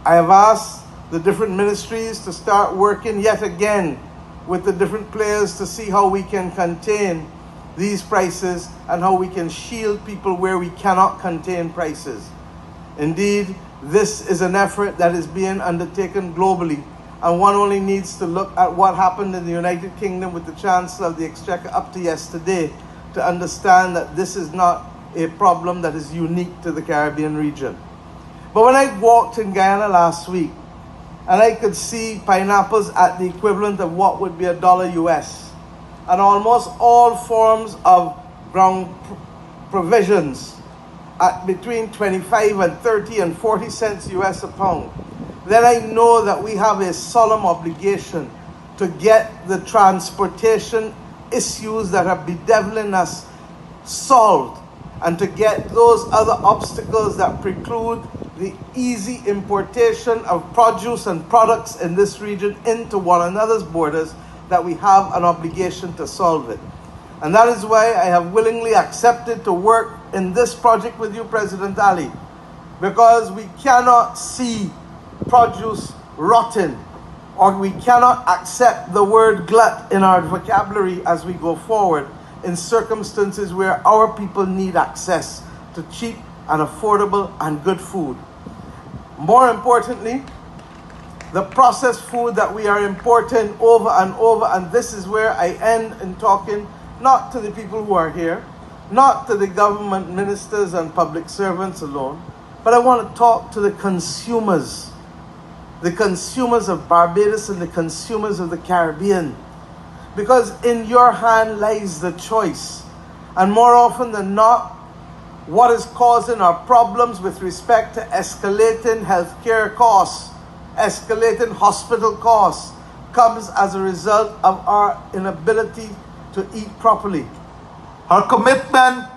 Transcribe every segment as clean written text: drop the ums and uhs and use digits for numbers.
I have asked the different ministries to start working yet again with the different players to see how we can contain these prices and how we can shield people where we cannot contain prices. Indeed, this is an effort that is being undertaken globally, and one only needs to look at what happened in the United Kingdom with the Chancellor of the Exchequer up to yesterday to understand that this is not a problem that is unique to the Caribbean region. But when I walked in Guyana last week, and I could see pineapples at the equivalent of what would be $1 US, and almost all forms of ground provisions at between 25 and 30 and 40 cents US a pound, then I know that we have a solemn obligation to get the transportation issues that are bedeviling us solved, and to get those other obstacles that preclude the easy importation of produce and products in this region into one another's borders, that we have an obligation to solve it. And that is why I have willingly accepted to work in this project with you, President Ali, because we cannot see produce rotten, or we cannot accept the word glut in our vocabulary as we go forward in circumstances where our people need access to cheap and affordable and good food. More importantly, the processed food that we are importing over and over, and this is where I end in talking not to the people who are here, not to the government ministers and public servants alone, but I want to talk to the consumers of Barbados and the consumers of the Caribbean. Because in your hand lies the choice. And more often than not, what is causing our problems with respect to escalating healthcare costs, escalating hospital costs, comes as a result of our inability to eat properly. Her commitment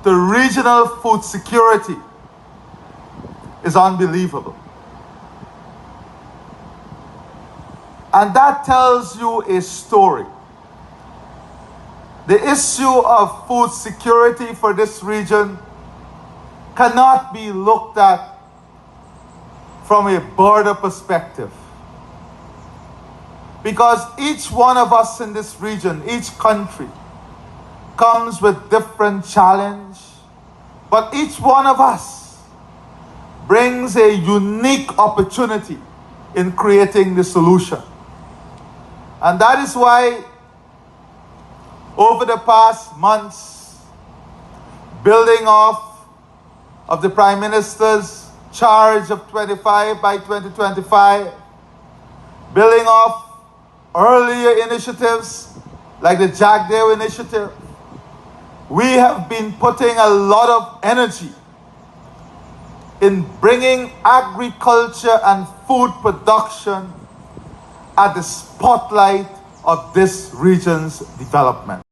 to regional food security is unbelievable. And that tells you a story. The issue of food security for this region cannot be looked at from a border perspective. Because each one of us in this region, each country, comes with different challenge, but each one of us brings a unique opportunity in creating the solution. And that is why over the past months, building off of the Prime Minister's charge of 25 by 2025, building off earlier initiatives like the Jack Dale initiative, we have been putting a lot of energy in bringing agriculture and food production at the spotlight of this region's development.